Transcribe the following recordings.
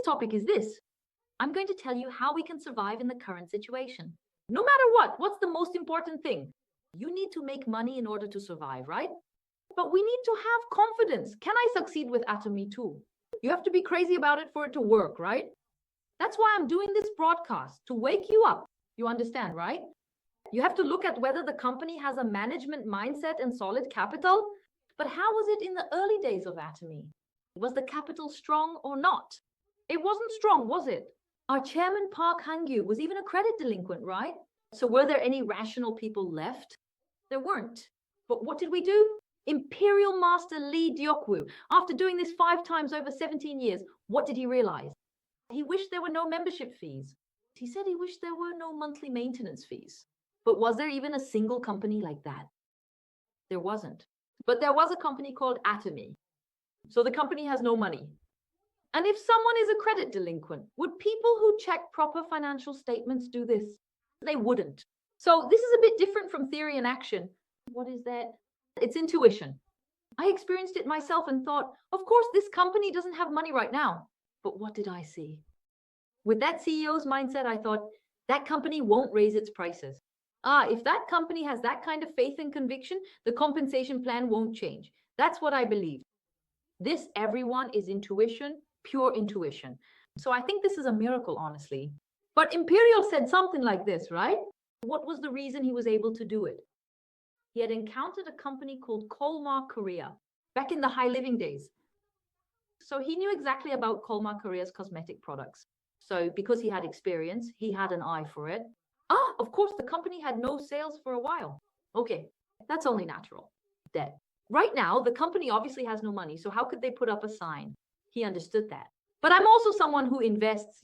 topic is this. I'm going to tell you how we can survive in the current situation. No matter what, what's the most important thing? You need to make money in order to survive, right? But we need to have confidence. Can I succeed with Atomy too? You have to be crazy about it for it to work, right? That's why I'm doing this broadcast, to wake you up. You understand, right? You have to look at whether the company has a management mindset and solid capital. But how was it in the early days of Atomy? Was the capital strong or not? It wasn't strong, was it? Our chairman Park Hang-gyu was even a credit delinquent, right? So were there any rational people left? There weren't. But what did we do? Imperial Master Lee Deok-woo, after doing this 5 times over 17 years, what did he realize? He wished there were no membership fees. He said he wished there were no monthly maintenance fees. But was there even a single company like that? There wasn't. But there was a company called Atomy. So the company has no money. And if someone is a credit delinquent, would people who check proper financial statements do this? They wouldn't. So this is a bit different from theory and action. What is that? It's intuition. I experienced it myself and thought, of course, this company doesn't have money right now. But what did I see? With that CEO's mindset, I thought, that company won't raise its prices. If that company has that kind of faith and conviction, the compensation plan won't change. That's what I believe. This, everyone, is intuition, pure intuition. So I think this is a miracle, honestly. But Imperial said something like this, right? What was the reason he was able to do it? He had encountered a company called Kolmar Korea back in the high living days. So he knew exactly about Kolmar Korea's cosmetic products. So because he had experience, he had an eye for it. Of course, the company had no sales for a while. Okay, that's only natural. Dead. Right now, the company obviously has no money, so how could they put up a sign? He understood that. But I'm also someone who invests,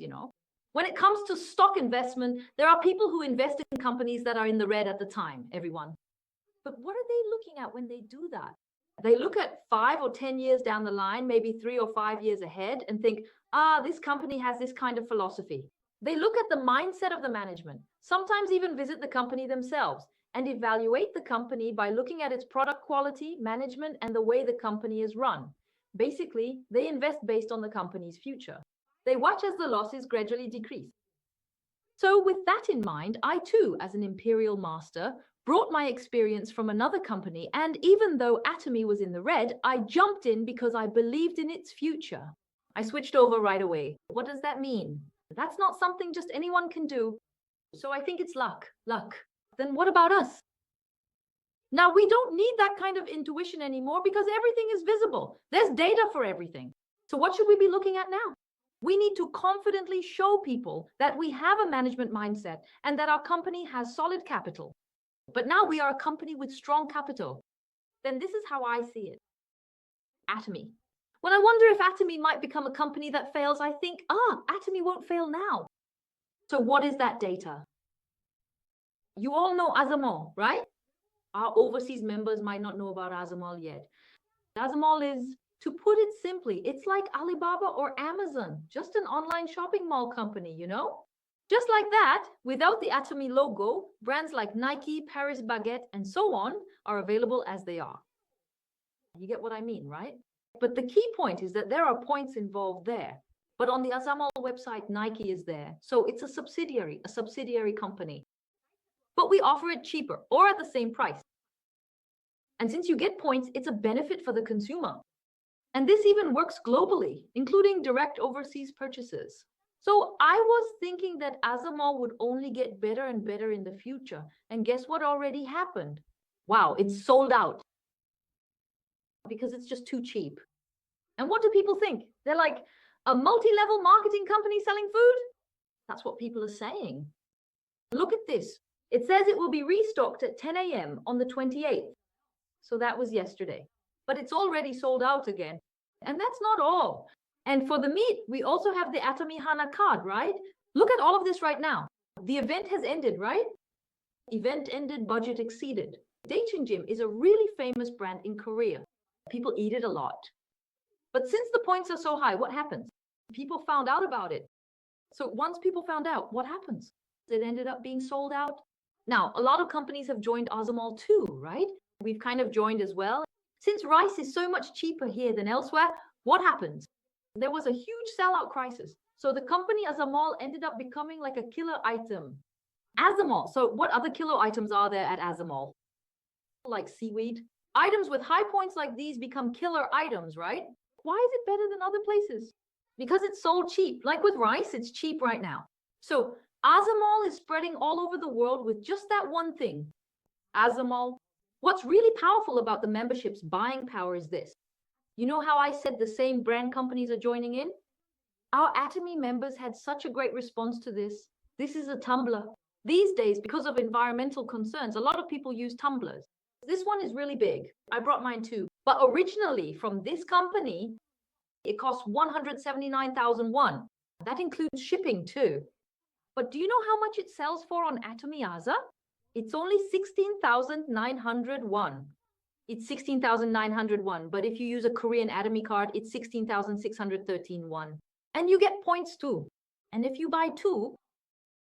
When it comes to stock investment, there are people who invest in companies that are in the red at the time, everyone. But what are they looking at when they do that? They look at 5 or 10 years down the line, maybe 3 or 5 years ahead, and think, this company has this kind of philosophy. They look at the mindset of the management, sometimes even visit the company themselves, and evaluate the company by looking at its product quality, management, and the way the company is run. Basically, they invest based on the company's future. They watch as the losses gradually decrease. So with that in mind, I too, as an Imperial Master, brought my experience from another company, and even though Atomy was in the red, I jumped in because I believed in its future. I switched over right away. What does that mean? That's not something just anyone can do. So I think it's luck. Then what about us? Now, we don't need that kind of intuition anymore because everything is visible. There's data for everything. So what should we be looking at now? We need to confidently show people that we have a management mindset and that our company has solid capital. But now we are a company with strong capital. Then this is how I see it. Atomy. When I wonder if Atomy might become a company that fails, I think, Atomy won't fail now. So what is that data? You all know Azamol, right? Our overseas members might not know about Azamol yet. Azamol is, to put it simply, it's like Alibaba or Amazon, just an online shopping mall company, Just like that, without the Atomy logo, brands like Nike, Paris Baguette, and so on are available as they are. You get what I mean, right? But the key point is that there are points involved there. But on the Azamol website, Nike is there. So it's a subsidiary company. But we offer it cheaper or at the same price. And since you get points, it's a benefit for the consumer. And this even works globally, including direct overseas purchases. So I was thinking that Azamol would only get better and better in the future. And guess what already happened? Wow, it's sold out. Because it's just too cheap. And what do people think? They're like, a multi-level marketing company selling food? That's what people are saying. Look at this. It says it will be restocked at 10 a.m. on the 28th. So that was yesterday. But it's already sold out again. And that's not all. And for the meat, we also have the Atomy Hana card, right? Look at all of this right now. The event has ended, right? Event ended, budget exceeded. Daechang is a really famous brand in Korea. People eat it a lot. But since the points are so high, what happens? People found out about it. So once people found out, what happens? It ended up being sold out. Now, a lot of companies have joined Azamol too, right? We've kind of joined as well. Since rice is so much cheaper here than elsewhere, what happens? There was a huge sellout crisis. So the company Azamol ended up becoming like a killer item. Azamol. So what other killer items are there at Azamol? Like seaweed. Items with high points like these become killer items, right? Why is it better than other places? Because it's sold cheap. Like with rice, it's cheap right now. So Azamol is spreading all over the world with just that one thing. Azamol. What's really powerful about the membership's buying power is this. You know how I said the same brand companies are joining in? Our Atomy members had such a great response to this. This is a tumbler. These days, because of environmental concerns, a lot of people use tumblers. This one is really big. I brought mine too. But originally, from this company, it cost 179,000 won. That includes shipping too. But do you know how much it sells for on Atomy Aza? It's only 16,900 won. It's 16,900 won. But if you use a Korean Atomy card, it's 16,613 won. And you get points too. And if you buy two,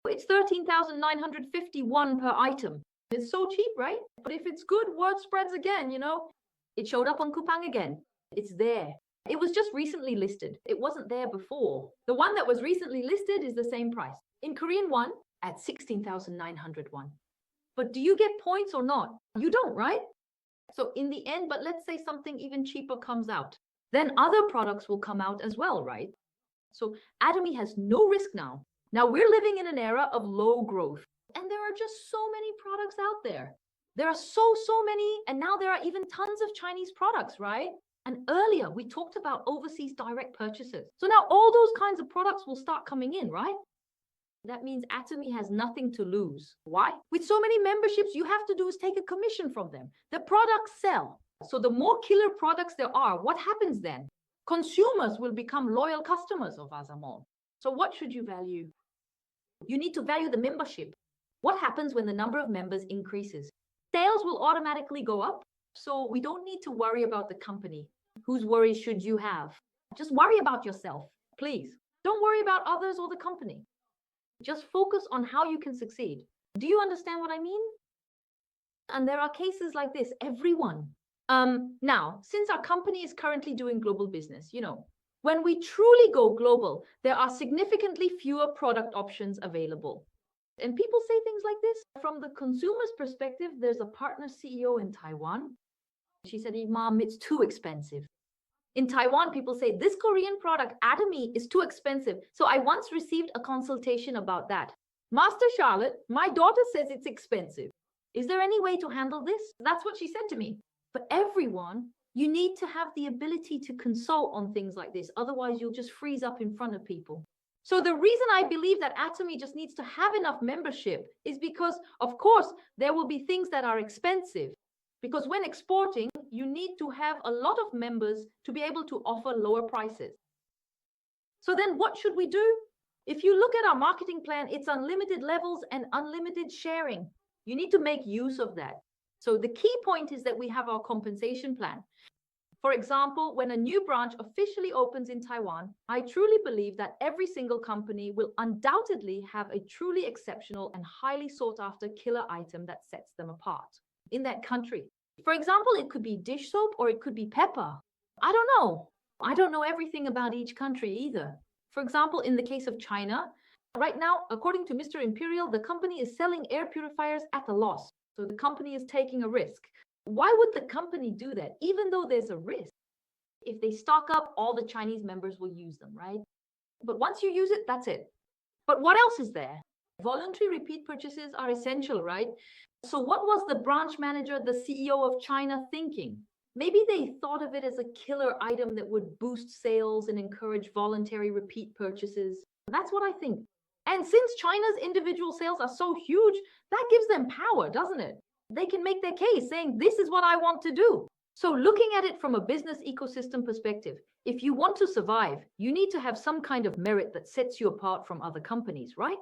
it's 13,950 won per item. It's so cheap, right? But if it's good, word spreads again, you know? It showed up on Coupang again. It's there. It was just recently listed. It wasn't there before. The one that was recently listed is the same price. In Korean won, at 16,900 won. But do you get points or not? You don't, right? So in the end, but let's say something even cheaper comes out. Then other products will come out as well, right? So Atomy has no risk now. Now we're living in an era of low growth. And there are just so many products out there. There are so many. And now there are even tons of Chinese products, right? And earlier we talked about overseas direct purchases. So now all those kinds of products will start coming in, right? That means Atomy has nothing to lose. Why? With so many memberships, you have to do is take a commission from them. The products sell. So the more killer products there are, what happens then? Consumers will become loyal customers of Azamol. So what should you value? You need to value the membership. What happens when the number of members increases? Sales will automatically go up. So we don't need to worry about the company. Whose worries should you have? Just worry about yourself, please. Don't worry about others or the company. Just focus on how you can succeed. Do you understand what I mean? And there are cases like this, everyone. Now, since our company is currently doing global business, you know, when we truly go global, there are significantly fewer product options available. And people say things like this. From the consumer's perspective, there's a partner CEO in Taiwan. She said, Mom, it's too expensive. In Taiwan, people say, this Korean product, Atomy, is too expensive. So I once received a consultation about that. Master Charlotte, my daughter says it's expensive. Is there any way to handle this? That's what she said to me. For everyone, you need to have the ability to consult on things like this. Otherwise, you'll just freeze up in front of people. So the reason I believe that Atomy just needs to have enough membership is because, of course, there will be things that are expensive. Because when exporting, you need to have a lot of members to be able to offer lower prices. So then what should we do? If you look at our marketing plan, it's unlimited levels and unlimited sharing. You need to make use of that. So the key point is that we have our compensation plan. For example, when a new branch officially opens in Taiwan, I truly believe that every single company will undoubtedly have a truly exceptional and highly sought after killer item that sets them apart in that country. For example, it could be dish soap or it could be pepper. I don't know. I don't know everything about each country either. For example, in the case of China, right now, according to Mr. Imperial, the company is selling air purifiers at a loss. So the company is taking a risk. Why would the company do that, even though there's a risk? If they stock up, all the Chinese members will use them, right? But once you use it, that's it. But what else is there? Voluntary repeat purchases are essential, right? So what was the branch manager, the CEO of China thinking? Maybe they thought of it as a killer item that would boost sales and encourage voluntary repeat purchases. That's what I think. And since China's individual sales are so huge, that gives them power, doesn't it? They can make their case saying, this is what I want to do. So looking at it from a business ecosystem perspective, if you want to survive, you need to have some kind of merit that sets you apart from other companies, right?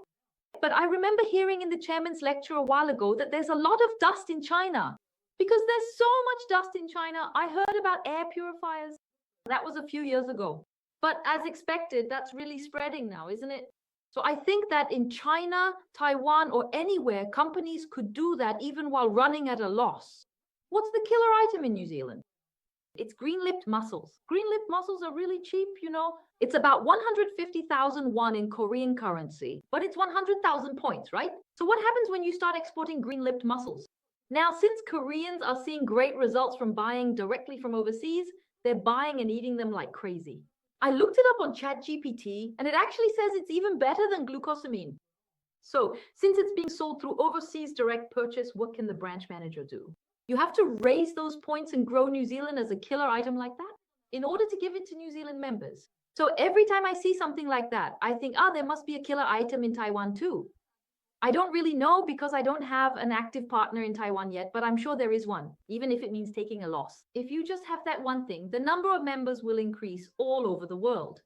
But I remember hearing in the chairman's lecture a while ago that there's a lot of dust in China. Because there's so much dust in China. I heard about air purifiers. That was a few years ago. But as expected, that's really spreading now, isn't it? So I think that in China, Taiwan, or anywhere, companies could do that even while running at a loss. What's the killer item in New Zealand? It's green-lipped mussels. Green-lipped mussels are really cheap, you know. It's about 150,000 won in Korean currency, but it's 100,000 points, right? So what happens when you start exporting green-lipped mussels? Now, since Koreans are seeing great results from buying directly from overseas, they're buying and eating them like crazy. I looked it up on ChatGPT, and it actually says it's even better than glucosamine. So, since it's being sold through overseas direct purchase, what can the branch manager do? You have to raise those points and grow New Zealand as a killer item like that in order to give it to New Zealand members. So every time I see something like that, I think, there must be a killer item in Taiwan too. I don't really know because I don't have an active partner in Taiwan yet, but I'm sure there is one, even if it means taking a loss. If you just have that one thing, the number of members will increase all over the world.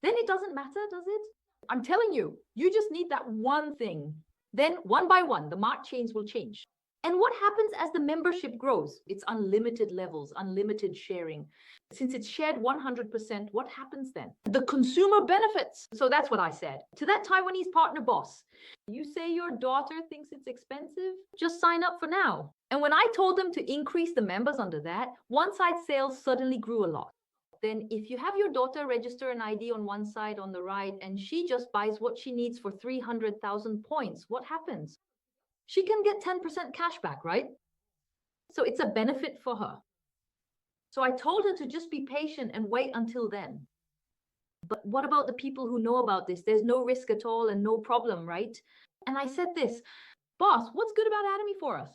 Then it doesn't matter, does it? I'm telling you, you just need that one thing. Then one by one, the mark chains will change. And what happens as the membership grows? It's unlimited levels, unlimited sharing. Since it's shared 100%, what happens then? The consumer benefits. So that's what I said to that Taiwanese partner boss. You say your daughter thinks it's expensive? Just sign up for now. And when I told them to increase the members under that, one-side sales suddenly grew a lot. Then if you have your daughter register an ID on one side on the right, and she just buys what she needs for 300,000 points, what happens? She can get 10% cash back, right? So it's a benefit for her. So I told her to just be patient and wait until then. But what about the people who know about this? There's no risk at all and no problem, right? And I said this, boss, what's good about Atomy for us?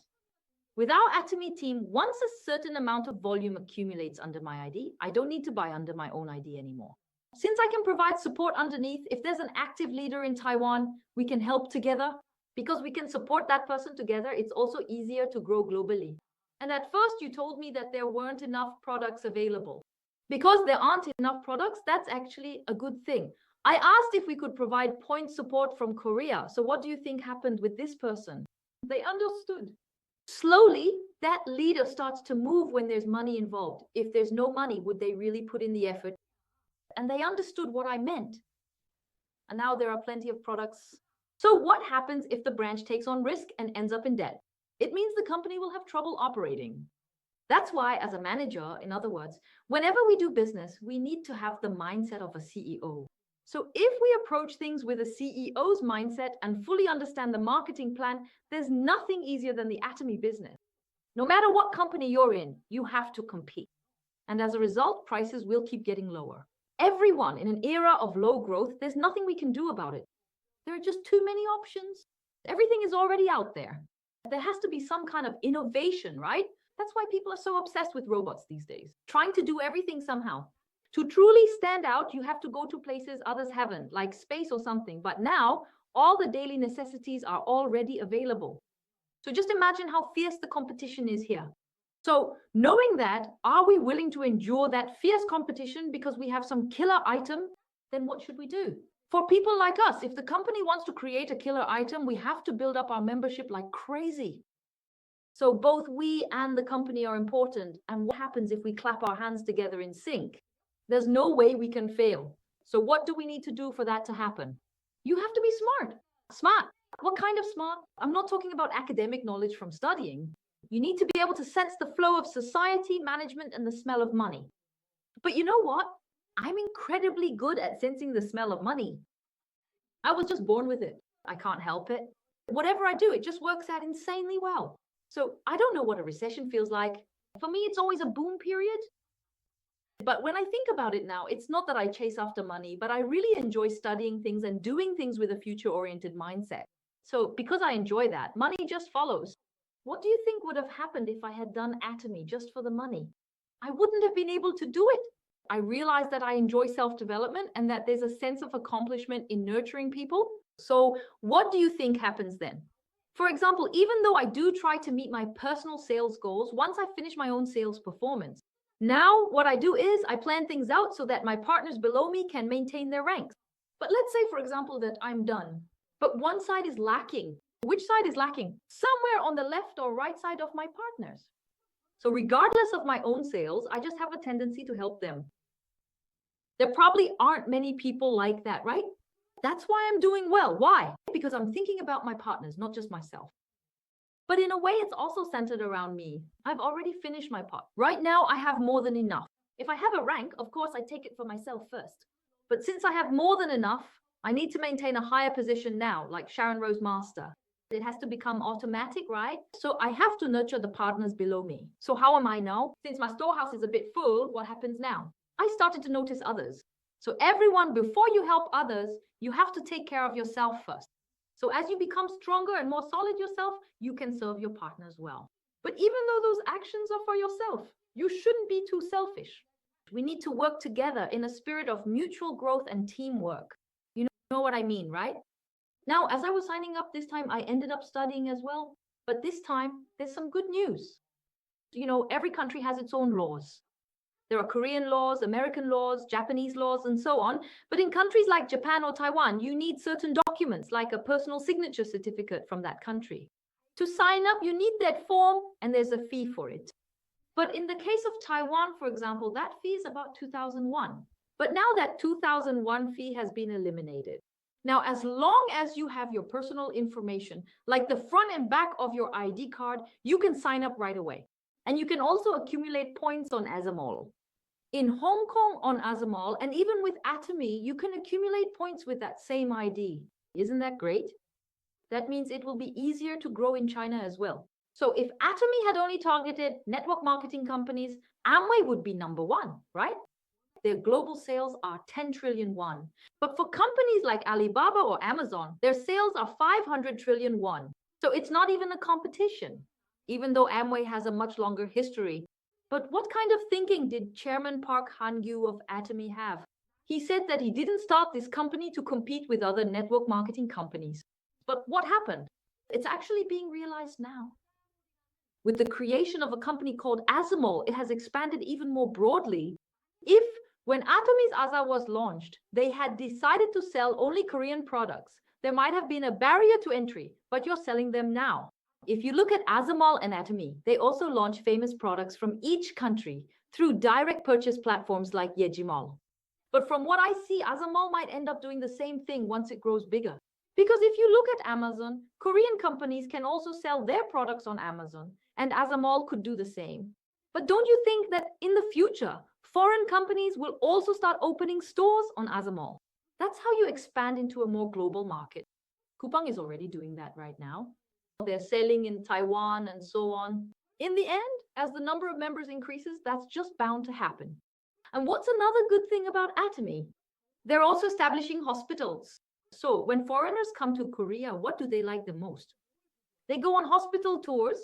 With our Atomy team, once a certain amount of volume accumulates under my ID, I don't need to buy under my own ID anymore. Since I can provide support underneath, if there's an active leader in Taiwan, we can help together. Because we can support that person together, it's also easier to grow globally. And at first you told me that there weren't enough products available. Because there aren't enough products, that's actually a good thing. I asked if we could provide point support from Korea. So what do you think happened with this person? They understood. Slowly, that leader starts to move when there's money involved. If there's no money, would they really put in the effort? And they understood what I meant. And now there are plenty of products. So what happens if the branch takes on risk and ends up in debt? It means the company will have trouble operating. That's why, as a manager, in other words, whenever we do business, we need to have the mindset of a CEO. So if we approach things with a CEO's mindset and fully understand the marketing plan, there's nothing easier than the Atomy business. No matter what company you're in, you have to compete. And as a result, prices will keep getting lower. Everyone in an era of low growth, there's nothing we can do about it. There are just too many options. Everything is already out there. There has to be some kind of innovation, right? That's why people are so obsessed with robots these days, trying to do everything somehow. To truly stand out, you have to go to places others haven't, like space or something. But now, all the daily necessities are already available. So just imagine how fierce the competition is here. So knowing that, are we willing to endure that fierce competition because we have some killer item? Then what should we do? For people like us, if the company wants to create a killer item, we have to build up our membership like crazy. So both we and the company are important. And what happens if we clap our hands together in sync? There's no way we can fail. So what do we need to do for that to happen? You have to be smart. Smart. What kind of smart? I'm not talking about academic knowledge from studying. You need to be able to sense the flow of society, management, and the smell of money. But you know what? I'm incredibly good at sensing the smell of money. I was just born with it. I can't help it. Whatever I do, it just works out insanely well. So I don't know what a recession feels like. For me, it's always a boom period. But when I think about it now, it's not that I chase after money, but I really enjoy studying things and doing things with a future-oriented mindset. So because I enjoy that, money just follows. What do you think would have happened if I had done Atomy just for the money? I wouldn't have been able to do it. I realized that I enjoy self-development and that there's a sense of accomplishment in nurturing people. So what do you think happens then? For example, even though I do try to meet my personal sales goals, once I finish my own sales performance, now what I do is I plan things out so that my partners below me can maintain their ranks. But let's say, for example, that I'm done, but one side is lacking. Which side is lacking? Somewhere on the left or right side of my partners. So regardless of my own sales, I just have a tendency to help them. There probably aren't many people like that, right? That's why I'm doing well. Why? Because I'm thinking about my partners, not just myself. But in a way, it's also centered around me. I've already finished my part. Right now, I have more than enough. If I have a rank, of course, I take it for myself first. But since I have more than enough, I need to maintain a higher position now, like Sharon Rose Master. It has to become automatic, right? So I have to nurture the partners below me. So how am I now? Since my storehouse is a bit full, what happens now? I started to notice others. So everyone, before you help others, you have to take care of yourself first. So as you become stronger and more solid yourself, you can serve your partners well. But even though those actions are for yourself, you shouldn't be too selfish. We need to work together in a spirit of mutual growth and teamwork. You know what I mean, right? Now, as I was signing up this time, I ended up studying as well. But this time, there's some good news. You know, every country has its own laws. There are Korean laws, American laws, Japanese laws, and so on. But in countries like Japan or Taiwan, you need certain documents like a personal signature certificate from that country. To sign up, you need that form, and there's a fee for it. But in the case of Taiwan, for example, that fee is about 2001. But now that 2001 fee has been eliminated. Now, as long as you have your personal information, like the front and back of your ID card, you can sign up right away. And you can also accumulate points on Azamol. In Hong Kong on Azamol, and even with Atomy, you can accumulate points with that same ID. Isn't that great? That means it will be easier to grow in China as well. So if Atomy had only targeted network marketing companies, Amway would be number one, right? Their global sales are 10 trillion won. But for companies like Alibaba or Amazon, their sales are 500 trillion won. So it's not even a competition, even though Amway has a much longer history. But what kind of thinking did Chairman Park Han-gyu of Atomy have? He said that he didn't start this company to compete with other network marketing companies. But what happened? It's actually being realized now. With the creation of a company called Azamol, it has expanded even more broadly. If when Atomy's Aza was launched, they had decided to sell only Korean products, there might have been a barrier to entry, but you're selling them now. If you look at Azamol and Atomy, they also launch famous products from each country through direct purchase platforms like Yejimol. But from what I see, Azamol might end up doing the same thing once it grows bigger. Because if you look at Amazon, Korean companies can also sell their products on Amazon, and Azamol could do the same. But don't you think that in the future, foreign companies will also start opening stores on Azamol? That's how you expand into a more global market. Coupang is already doing that right now. They're selling in Taiwan and so on. In the end, as the number of members increases, that's just bound to happen. And what's another good thing about Atomy? They're also establishing hospitals. So when foreigners come to Korea, what do they like the most? They go on hospital tours.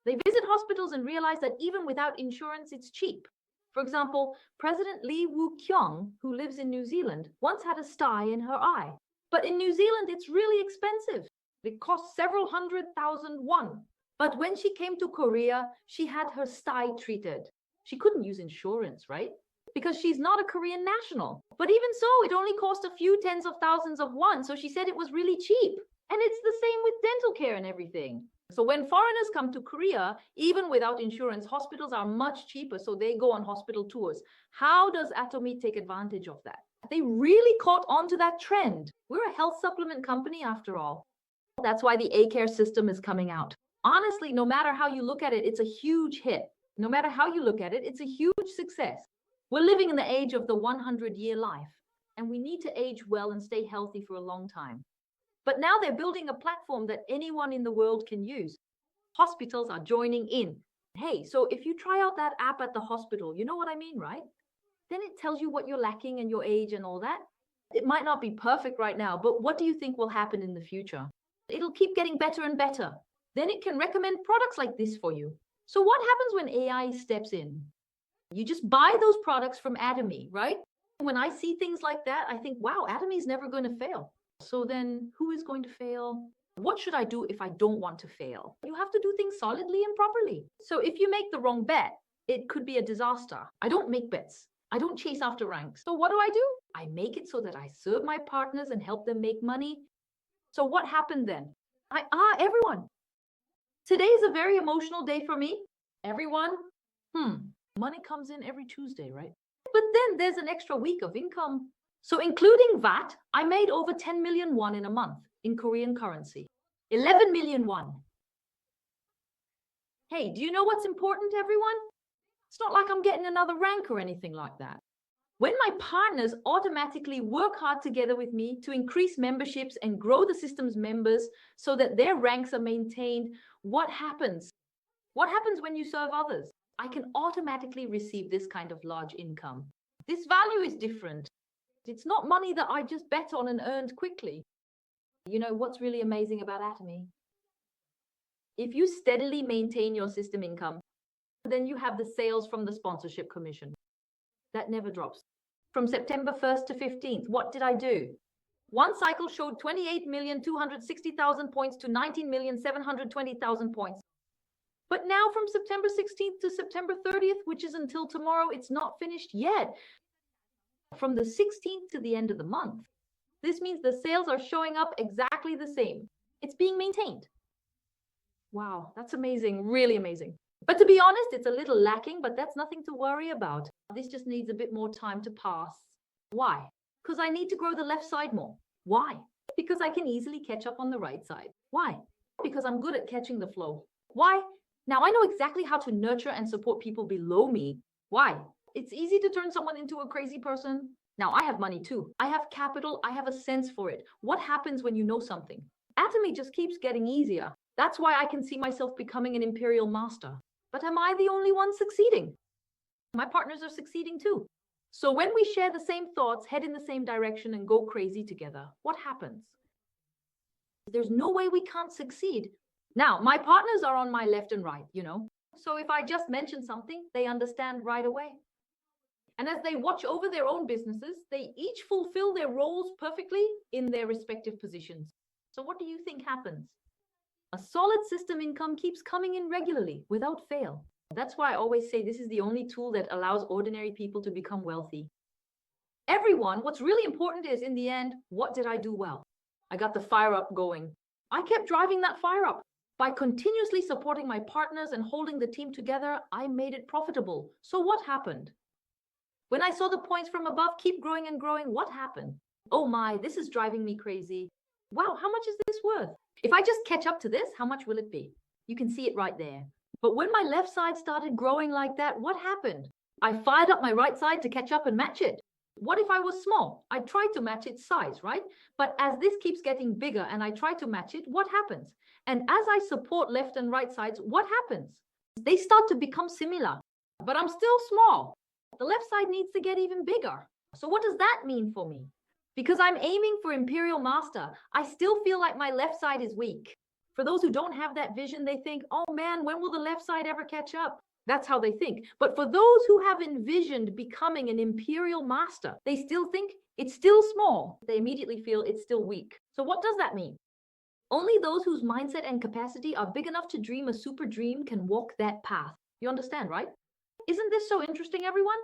They visit hospitals and realize that even without insurance, it's cheap. For example, President Lee Woo-kyung, who lives in New Zealand, once had a sty in her eye. But in New Zealand, it's really expensive. It costs several 100,000 won. But when she came to Korea, she had her sty treated. She couldn't use insurance, right? Because she's not a Korean national. But even so, it only cost a few tens of thousands of won, so she said it was really cheap. And it's the same with dental care and everything. So when foreigners come to Korea, even without insurance, hospitals are much cheaper, so they go on hospital tours. How does Atomy take advantage of that? They really caught on to that trend. We're a health supplement company after all. That's why the A-Care system is coming out. Honestly, no matter how you look at it, it's a huge hit. No matter how you look at it, it's a huge success. We're living in the age of the 100-year life, and we need to age well and stay healthy for a long time. But now they're building a platform that anyone in the world can use. Hospitals are joining in. Hey, so if you try out that app at the hospital, you know what I mean, right? Then it tells you what you're lacking and your age and all that. It might not be perfect right now, but what do you think will happen in the future? It'll keep getting better and better. Then it can recommend products like this for you. So what happens when AI steps in? You just buy those products from Atomy, right? When I see things like that, I think, wow, Atomy is never going to fail. So then who is going to fail? What should I do if I don't want to fail? You have to do things solidly and properly. So if you make the wrong bet, it could be a disaster. I don't make bets. I don't chase after ranks. So what do? I make it so that I serve my partners and help them make money. So what happened then? Everyone. Today is a very emotional day for me. Everyone, money comes in every Tuesday, right? But then there's an extra week of income. So including VAT, I made over 10 million won in a month in Korean currency. 11 million won. Hey, do you know what's important, everyone? It's not like I'm getting another rank or anything like that. When my partners automatically work hard together with me to increase memberships and grow the system's members so that their ranks are maintained, what happens? What happens when you serve others? I can automatically receive this kind of large income. This value is different. It's not money that I just bet on and earned quickly. You know what's really amazing about Atomy? If you steadily maintain your system income, then you have the sales from the sponsorship commission. That never drops. From September 1st to 15th, what did I do? One cycle showed 28,260,000 points to 19,720,000 points. But now from September 16th to September 30th, which is until tomorrow, it's not finished yet. From the 16th to the end of the month. This means the sales are showing up exactly the same. It's being maintained. Wow, that's amazing, really amazing. But to be honest, it's a little lacking, but that's nothing to worry about. This just needs a bit more time to pass. Why? Because I need to grow the left side more. Why? Because I can easily catch up on the right side. Why? Because I'm good at catching the flow. Why? Now I know exactly how to nurture and support people below me. Why? It's easy to turn someone into a crazy person. Now I have money too. I have capital. I have a sense for it. What happens when you know something? Atomy just keeps getting easier. That's why I can see myself becoming an imperial master. But am I the only one succeeding? My partners are succeeding too. So when we share the same thoughts, head in the same direction, and go crazy together, what happens? There's no way we can't succeed. Now, my partners are on my left and right, you know. So if I just mention something, they understand right away. And as they watch over their own businesses, they each fulfill their roles perfectly in their respective positions. So what do you think happens? A solid system income keeps coming in regularly, without fail. That's why I always say this is the only tool that allows ordinary people to become wealthy. Everyone, what's really important is, in the end, what did I do well? I got the fire up going. I kept driving that fire up. By continuously supporting my partners and holding the team together, I made it profitable. So what happened? When I saw the points from above keep growing and growing, what happened? Oh my, this is driving me crazy. Wow, how much is this worth? If I just catch up to this, how much will it be? You can see it right there. But when my left side started growing like that, what happened? I fired up my right side to catch up and match it. What if I was small? I tried to match its size, right? But as this keeps getting bigger and I try to match it, what happens? And as I support left and right sides, what happens? They start to become similar, but I'm still small. The left side needs to get even bigger. So what does that mean for me? Because I'm aiming for Imperial Master, I still feel like my left side is weak. For those who don't have that vision, they think, oh man, when will the left side ever catch up? That's how they think. But for those who have envisioned becoming an Imperial Master, they still think it's still small. They immediately feel it's still weak. So what does that mean? Only those whose mindset and capacity are big enough to dream a super dream can walk that path. You understand, right? Isn't this so interesting, everyone?